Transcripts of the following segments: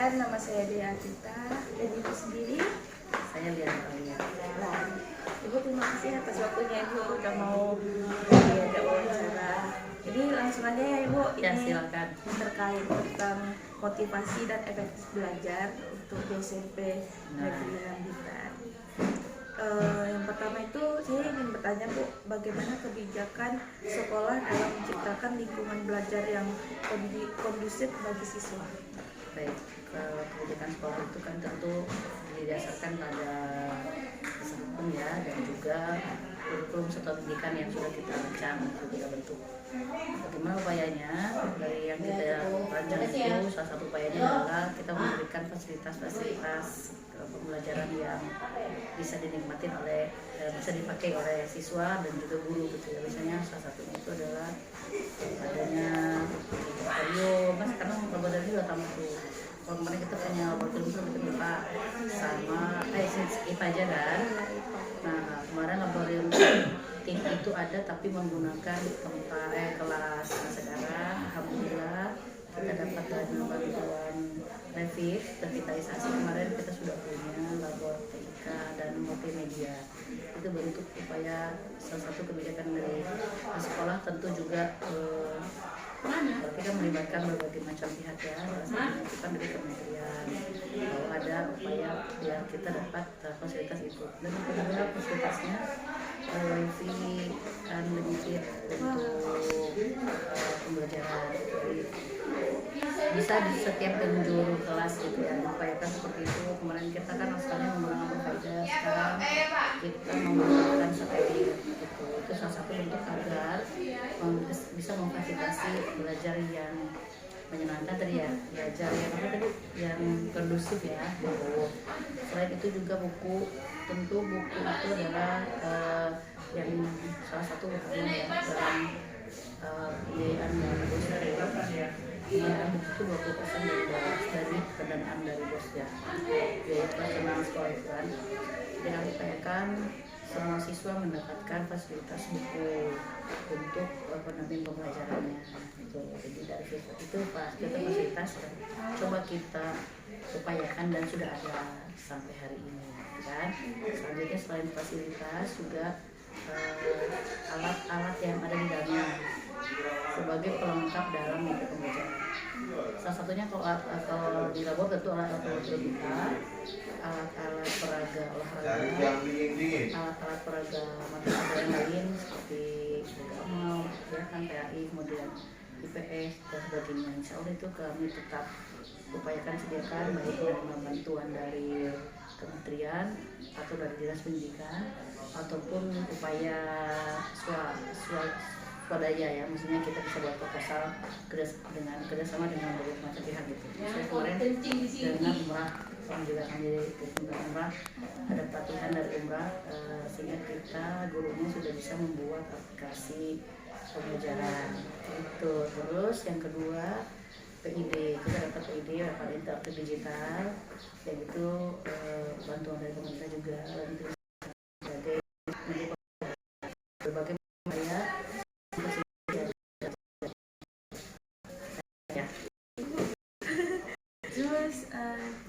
Perkenalkan, nama saya Dea Cita dan Ibu sendiri. Saya lihat kalian. Nah, Ibu terima kasih atas waktunya Ibu udah mau diajak wawancara. Jadi langsung aja ya Ibu, Ya, ini silakan. terkait tentang motivasi dan efektif belajar untuk di SMP Negeri 6 Blitar. Yang pertama itu saya ingin bertanya Bu, bagaimana kebijakan sekolah dalam menciptakan lingkungan belajar yang kondusif bagi siswa? Baik, kebijakan sekolah itu kan tentu didasarkan pada dasar hukum ya, dan juga kurikulum serta pendidikan yang sudah kita rancang, sudah kita bentuk. Bagaimana upayanya? Dari yang kita rancang itu, salah satu upayanya adalah kita memberikan fasilitas-fasilitas pembelajaran yang bisa dinikmati bisa dipakai oleh siswa dan juga guru gitu ya. Misalnya salah satunya itu adalah adanya laboratorium, mas karena laboratorium juga tambah tuh. Kalau kemarin kita punya laboratorium itu IPA sama IPA aja kan. Nah kemarin laboratorium tim itu ada tapi menggunakan kelas. Nah sekarang alhamdulillah kita dapat dana bantuan revitalisasi. Kemarin kita sudah punya labor TIK dan multimedia. Itu bentuk upaya salah satu kebijakan dari sekolah, tentu juga kita melibatkan berbagai macam pihak ya, salah satunya itu kan dari kementerian, bahwa ada upaya biar kita dapat fasilitas itu. Dan yang kedua fasilitasnya wifi unlimited untuk pembelajaran. Bisa di setiap penjuru kelas gitu ya, diupayakan seperti itu. Kemarin kita kan asalnya menggunakan provider, sekarang kita menggunakan satelit gitu. Itu salah satu bentuk agar bisa memfasilitasi belajar yang menyenangkan tadi ya, belajar yang apa tadi, yang kondusif ya. Selain itu juga buku, tentu buku itu adalah yang salah satu bukunya ya dalam pembiayaan dari bos dari pembiayaan buku itu 20% dari pendanaan dari bos ya, biaya operasional sekolah itu kan. Jadi kami upayakan semua siswa mendapatkan fasilitas buku untuk pendamping pembelajarannya gitu. Jadi dari itu fasilitas coba kita upayakan dan sudah ada sampai hari ini kan. Selanjutnya selain fasilitas juga alat-alat yang ada di dalamnya sebagai pelengkap dalam media pembelajaran. Salah satunya kalau di labor tentu alat-alat elektronika, alat-alat peraga olahraga, alat-alat peraga mata pelajaran lain seperti amal, ya kan PAI, kemudian IPS dan sebagainya. Insya Allah itu kami tetap upayakan sediakan, baik menerima bantuan dari kementerian atau dari dinas pendidikan ataupun upaya swadaya ya, maksudnya kita bisa buat proposal kerjasama dengan berbagai macam pihak gitu. Saya kemarin dengan umrah, juga akan jadi umrah, ada pelatihan dari umrah sehingga kita gurunya sudah bisa membuat aplikasi pembelajaran itu. Terus yang kedua PID, kita dapat PID, dapat interaktif digital, yaitu bantuan dari pemerintah juga sebagai berbagai upaya. Terus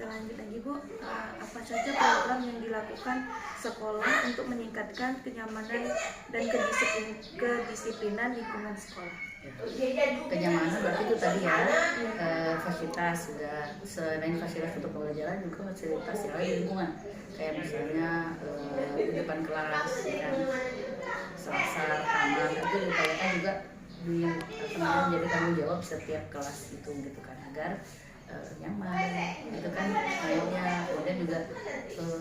lanjut lagi Bu, apa saja program yang dilakukan sekolah untuk meningkatkan kenyamanan dan kedisiplinan lingkungan sekolah? Kenyamanan berarti itu tadi ya, fasilitas juga, selain fasilitas untuk pembelajaran juga fasilitas yang lain di lingkungan, kayak misalnya di depan kelas ya kan, selasar, taman, itu diupayakan juga menjadi tanggung jawab setiap kelas itu gitu kan, agar nyaman gitu kan mainnya. Kemudian juga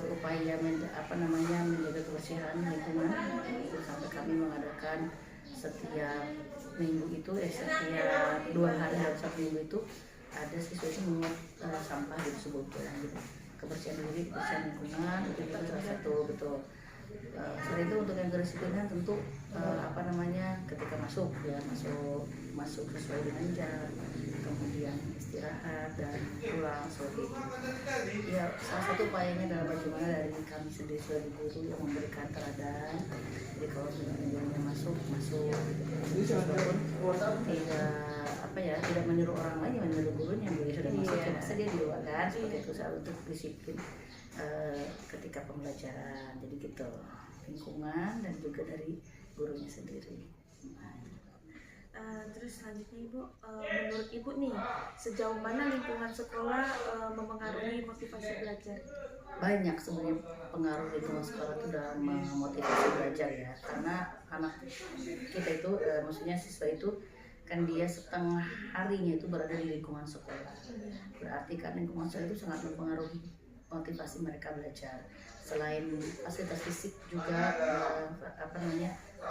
upaya menjaga kebersihan lingkungan itu, sampai kami mengadakan setiap minggu itu setiap 2 hari dalam 1 minggu itu ada siswa itu menguap sampah di sebuah bulan gitu. Kebersihan diri, kebersihan lingkungan itu juga salah satu betul. Selain itu untuk yang kedisiplinan tentu ketika masuk sesuai dengan jam, kemudian istirahat dan pulang seperti itu. Ya, salah satu upayanya adalah bagaimana dari kami sendiri sebagai guru yang memberikan teladan. Jadi kalau jamnya masuk walaupun tidak menyuruh orang lain, yang menyuruh gurunya, beliau sudah masuk ya biasa dia di luar kan, seperti itu selalu untuk disiplin ketika pembelajaran. Jadi gitu, lingkungan dan juga dari gurunya sendiri. Terus selanjutnya Ibu, menurut Ibu nih, sejauh mana lingkungan sekolah memengaruhi motivasi belajar? Banyak sebenarnya pengaruh lingkungan sekolah itu dalam memotivasi belajar ya, karena anak kita itu maksudnya siswa itu kan dia setengah harinya itu berada di lingkungan sekolah, berarti kan lingkungan sekolah itu sangat mempengaruhi motivasi mereka belajar. Selain fasilitas fisik juga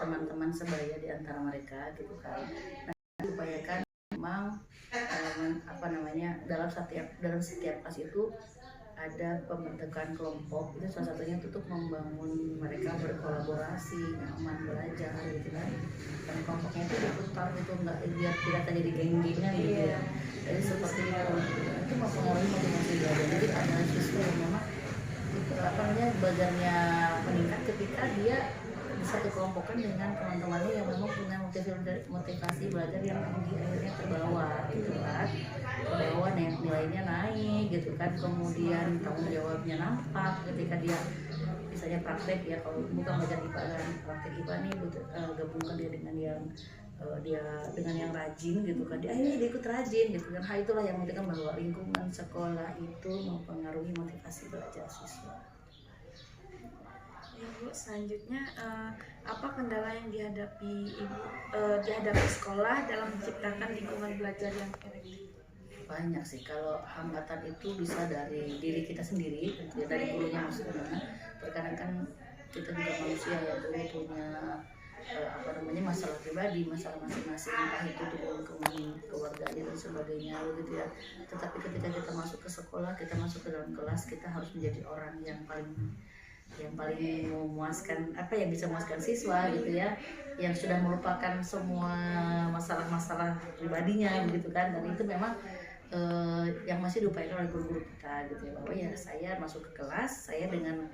teman-teman sebaya di antara mereka gitu kan. Nah, diupayakan memang dalam setiap kelas itu ada pembentukan kelompok. Itu salah satunya untuk membangun mereka berkolaborasi, nyaman belajar gitu kan. Dan kelompoknya itu diputar gitu, nggak biar tidak terjadi geng-gengan gitu ya. Jadi seperti itu mempengaruhi motivasi belajar. Jadi ada siswa yang memang belajarnya meningkat ketika dia disatukelompokkan dengan teman-temannya yang memang punya motivasi belajar yang tinggi, akhirnya terbawa gitu kan, terbawa nilainya naik gitu kan, kemudian tanggung jawabnya nampak ketika dia misalnya praktek ya, kalau bukan belajar IPA kan, praktek IPA nih gabungkan dia dengan yang rajin gitu kan, dia akhirnya dia ikut rajin gitu kan. Hal itulah yang menunjukkan bahwa lingkungan sekolah itu mempengaruhi motivasi belajar siswa. Ya Bu, selanjutnya apa kendala yang dihadapi dihadapi sekolah dalam menciptakan lingkungan belajar yang efektif? Banyak sih, kalau hambatan itu bisa dari diri kita sendiri, tentu dari gurunya maksudnya. Terkadang kan kita juga manusia ya, guru punya masalah pribadi, masalah masing-masing, entah itu lingkungan keluarganya dan sebagainya gitu ya. Tetapi ketika kita masuk ke sekolah, kita masuk ke dalam kelas, kita harus menjadi orang yang paling memuaskan, yang bisa memuaskan siswa gitu ya, yang sudah melupakan semua masalah-masalah pribadinya begitu kan. Dan itu memang yang masih diupayakan oleh guru-guru kita gitu ya, bahwa ya saya masuk ke kelas, saya dengan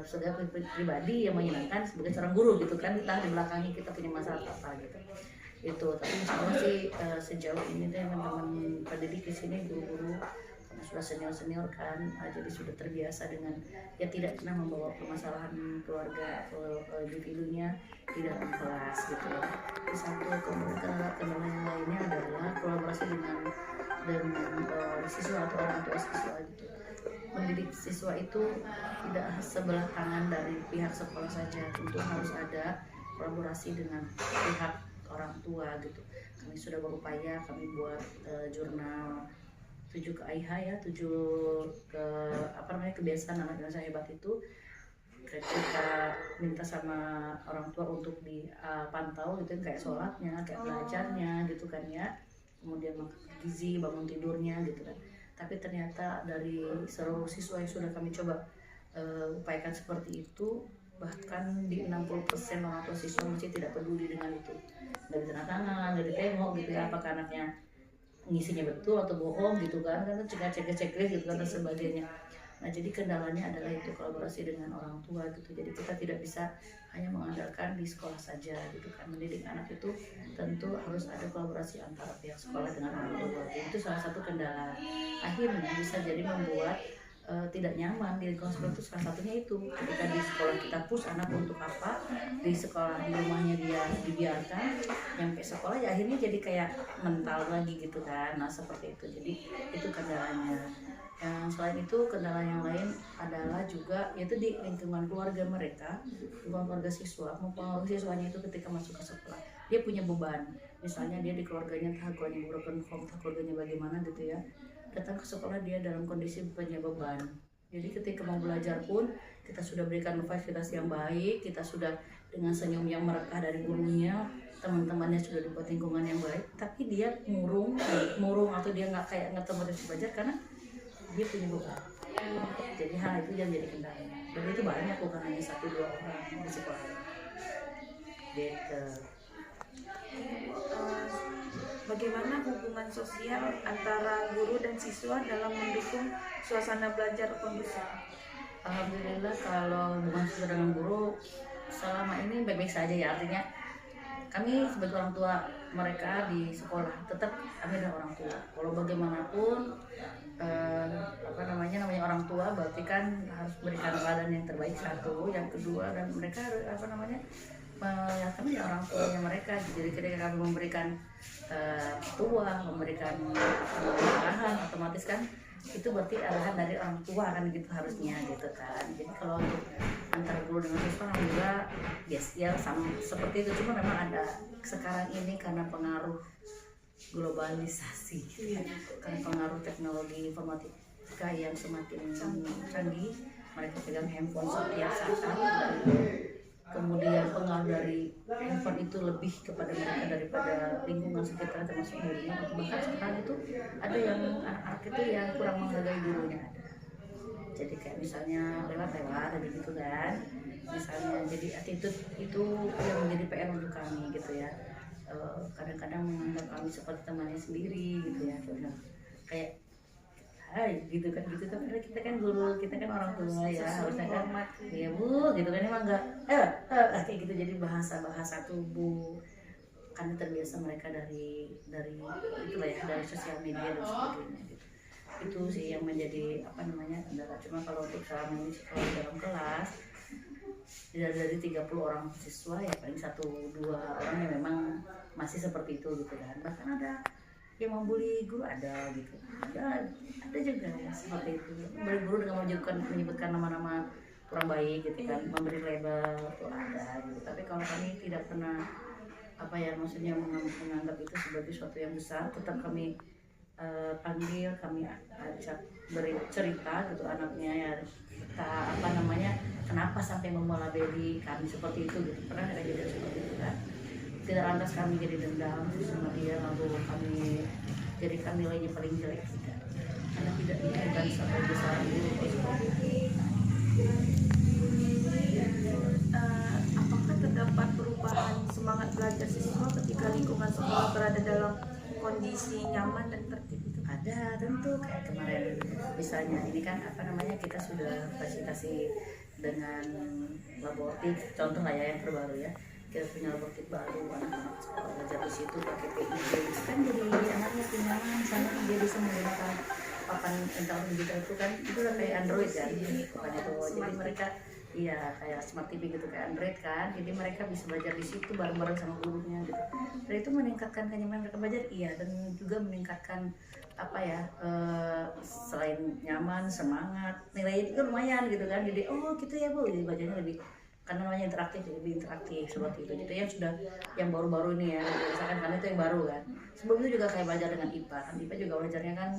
sebagai pribadi yang menyenangkan sebagai seorang guru gitu kan, entah di belakangnya kita punya masalah apa gitu itu. Tapi insya Allah sih sejauh ini deh teman-teman pendidik di sini, guru-guru karena sudah senior kan, jadi sudah terbiasa dengan ya tidak pernah membawa permasalahan keluarga atau individunya di dalam kelas gitu ya. Di satu, kemudian kendala yang lainnya adalah kolaborasi dengan siswa atau orang tua siswa gitu. Mendidik siswa itu tidak sebelah tangan dari pihak sekolah saja, tentu harus ada kolaborasi dengan pihak orang tua gitu. Kami sudah berupaya, kami buat jurnal 7 ke AIH ya, 7 ke kebiasaan anak Indonesia hebat itu. Kita minta sama orang tua untuk dipantau gitu, kayak sholatnya, kayak belajarnya gitu kan ya, kemudian makan gizi, bangun tidurnya gitu kan. Tapi ternyata dari seluruh siswa yang sudah kami coba upayakan seperti itu, bahkan di 60% orang tua siswa masih tidak peduli dengan itu. Nggak ditanda tangan, nggak ditengok gitu ya, apakah anaknya ngisinya betul atau bohong gitu kan, kan cek-cek gitu kan dan sebagainya. Nah, jadi kendalanya adalah itu, kolaborasi dengan orang tua gitu. Jadi kita tidak bisa hanya mengandalkan di sekolah saja gitu kan. Mendidik anak itu tentu harus ada kolaborasi antara pihak sekolah dengan orang tua. Itu salah satu kendala. Akhirnya bisa jadi membuat tidak nyaman di lingkungan sekolah. Itu salah satunya itu, ketika di sekolah kita push anak untuk apa, di sekolah di rumahnya dia dibiarkan, nyampe sekolah ya akhirnya jadi kayak mental lagi gitu kan. Nah seperti itu, jadi itu kendalanya. Yang selain itu, kendala yang lain adalah juga yaitu di lingkungan keluarga mereka, lingkungan keluarga siswa, mempengaruhi siswanya itu ketika masuk ke sekolah. Dia punya beban, misalnya dia di keluarganya, entah keluarganya broken home, entah keluarganya bagaimana gitu ya, datang ke sekolah dia dalam kondisi punya beban. Jadi ketika mau belajar pun kita sudah berikan fasilitas yang baik, kita sudah dengan senyum yang merekah dari gurunya, teman-temannya sudah dibuat lingkungan yang baik, tapi dia murung atau dia nggak motivasi belajar karena dia punya beban. Jadi hal itu yang jadi kendala. Dan itu banyak, bukan hanya 1-2 orang di sekolah. Gitu. Bagaimana hubungan sosial antara guru dan siswa dalam mendukung suasana belajar kondusif? Alhamdulillah kalau hubungan siswa dengan guru selama ini baik-baik saja ya, artinya kami sebagai orang tua mereka di sekolah tetap kami adalah orang tua. Kalau bagaimanapun namanya orang tua berarti kan harus berikan teladan yang terbaik, satu, yang kedua, dan mereka ya kami adalah orang tuanya mereka. Jadi ketika kami memberikan tua, memberikan arahan, otomatis kan itu berarti arahan dari orang tua kan gitu harusnya gitu kan. Jadi kalau untuk antara guru dengan siswa alhamdulillah yes ya sama seperti itu, cuma memang ada sekarang ini karena pengaruh globalisasi, karena pengaruh teknologi informatika yang semakin canggih, mereka pegang handphone setiap saat, kemudian pengaruh dari handphone itu lebih kepada mereka daripada lingkungan sekitar termasuk gurunya. Bahkan sekarang itu ada yang anak-anak itu yang kurang menghargai gurunya ada. Jadi kayak misalnya lewat-lewat ada gitu kan, misalnya jadi attitude itu yang menjadi PR untuk kami gitu ya. Kadang-kadang menganggap kami seperti temannya sendiri gitu ya, kayak hai gitu kan karena kita kan guru, kita kan orang tua ya, harusnya kan ya bu gitu kan, emang enggak kayak gitu. Jadi bahasa tubuh karena terbiasa mereka dari itulah ya, dari sosial media dan sebagainya gitu. Itu sih yang menjadi kendala. Cuma kalau untuk selama ini kalau dalam kelas dari 30 orang siswa ya paling 1-2 orang yang memang masih seperti itu gitu kan. Bahkan ada yang membuli guru ada gitu, ada juga ya, seperti itu, membuli guru dengan menyebutkan nama-nama kurang baik gitu kan, memberi label itu ada gitu. Tapi kalau kami tidak pernah maksudnya menganggap itu sebagai sesuatu yang besar, tetap kami panggil, kami ajak bercerita gitu anaknya ya, kenapa sampai memelabeli kami seperti itu gitu. Pernah ada kejadian seperti itu kan, tidak lantas kami jadi dendam sama dia lalu kami jadikan nilainya paling jelek, tidak, karena tidak diinginkan sampai besar itu. Apakah terdapat perubahan semangat belajar siswa ketika lingkungan sekolah berada dalam kondisi nyaman dan tertib itu? Ada tentu, kayak kemarin misalnya ini kan kita sudah fasilitasi dengan laboratorium, contoh lah ya yang terbaru ya, kita punya laboratorium baru, anak-anak sekolah belajar di situ pakai PIJ kan, jadi anaknya nyaman sana, dia bisa menggunakan papan internet digital itu kan, itu udah kayak Android kan papan itu, jadi mereka iya kayak smart TV gitu kayak Android kan, jadi mereka bisa belajar di situ bareng-bareng sama gurunya gitu. Dan itu meningkatkan kenyamanan mereka belajar, iya, dan juga meningkatkan selain nyaman, semangat, nilainya itu lumayan gitu kan. Jadi gitu ya bu, jadi belajarnya lebih, karena namanya interaktif, jadi lebih interaktif seperti itu. Jadi yang baru-baru ini ya, misalkan karena itu yang baru kan. Sebelum itu juga kayak belajar dengan IPA kan, IPA juga belajarnya kan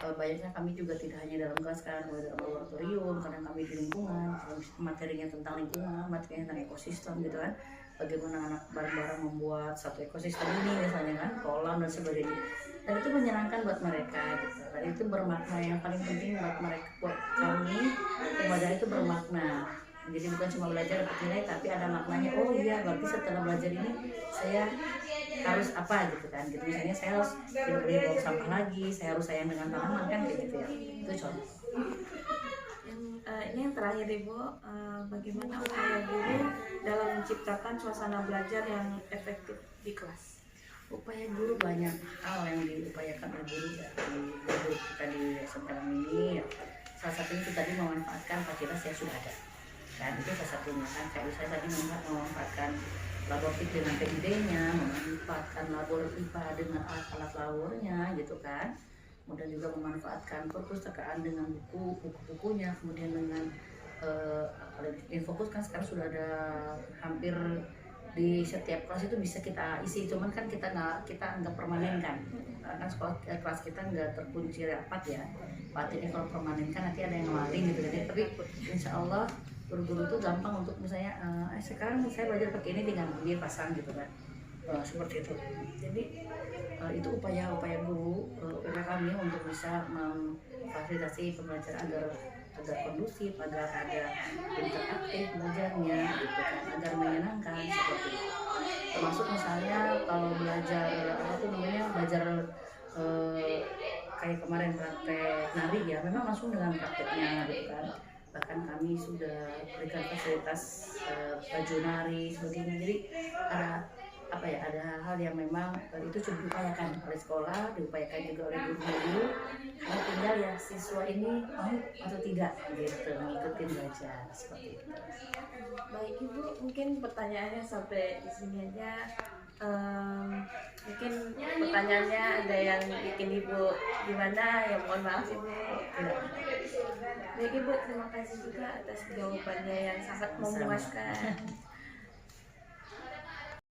banyaknya kami juga tidak hanya dalam kelas kan, mulai dalam laboratorium, karena kami di lingkungan, materinya tentang lingkungan, materinya tentang ekosistem gitu kan, bagaimana anak bareng-bareng membuat satu ekosistem ini misalnya kan, kolam dan sebagainya. Dan itu menyenangkan buat mereka gitu, dan itu bermakna. Yang paling penting buat mereka, buat kami, pembelajaran itu bermakna. Jadi bukan cuma belajar dapat nilai, tapi ada maknanya. Oh iya, berarti setelah belajar ini saya harus apa gitu kan, gitu. Misalnya saya harus tidak boleh buang sampah lagi, saya harus sayang dengan tanaman kan, kayak gitu ya. Itu contoh. Ini yang terakhir Ibu, bagaimana upaya guru dalam menciptakan suasana belajar yang efektif di kelas? Upaya guru banyak hal yang diupayakan oleh guru ya, di guru kita di SMPLM ini ya. Salah satunya itu tadi memanfaatkan fasilitas yang sudah ada kan, itu salah satunya kan, kayak misalnya tadi memanfaatkan laboratorium dengan PID-nya, memanfaatkan labor IPA dengan alat-alat labornya gitu kan, kemudian juga memanfaatkan perpustakaan dengan buku-bukunya, kemudian dengan Infokus kan sekarang sudah ada hampir di setiap kelas itu bisa kita isi, cuman kan kita nggak permanen kan sekolah kelas kita nggak terkunci rapat ya, ini kalau permanen kan nanti ada yang maling gitu kan. Tapi insya Allah guru-guru itu gampang untuk misalnya sekarang saya belajar pakai ini, dengan dia pasang gitu kan, seperti itu. Jadi itu upaya guru kami untuk bisa memfasilitasi pembelajaran agar kondusif, agar ada interaktif belajarnya gitu kan, agar menyenangkan seperti itu. Termasuk misalnya kalau belajar belajar kayak kemarin praktek nari ya, memang langsung dengan prakteknya gitu kan. Bahkan kami sudah berikan fasilitas baju nari sebagainya. Jadi ada apa ya, ada hal-hal yang memang itu sudah diupayakan oleh sekolah, diupayakan juga oleh guru-guru. Nah, tinggal ya siswa ini mau atau tidak gitu mengikuti belajar seperti itu. Baik Ibu, mungkin pertanyaannya sampai di sini aja. Mungkin pertanyaannya ada yang bikin Ibu gimana, ya mohon maaf Ibu. Baik Ibu, terima kasih juga atas jawabannya yang sangat memuaskan.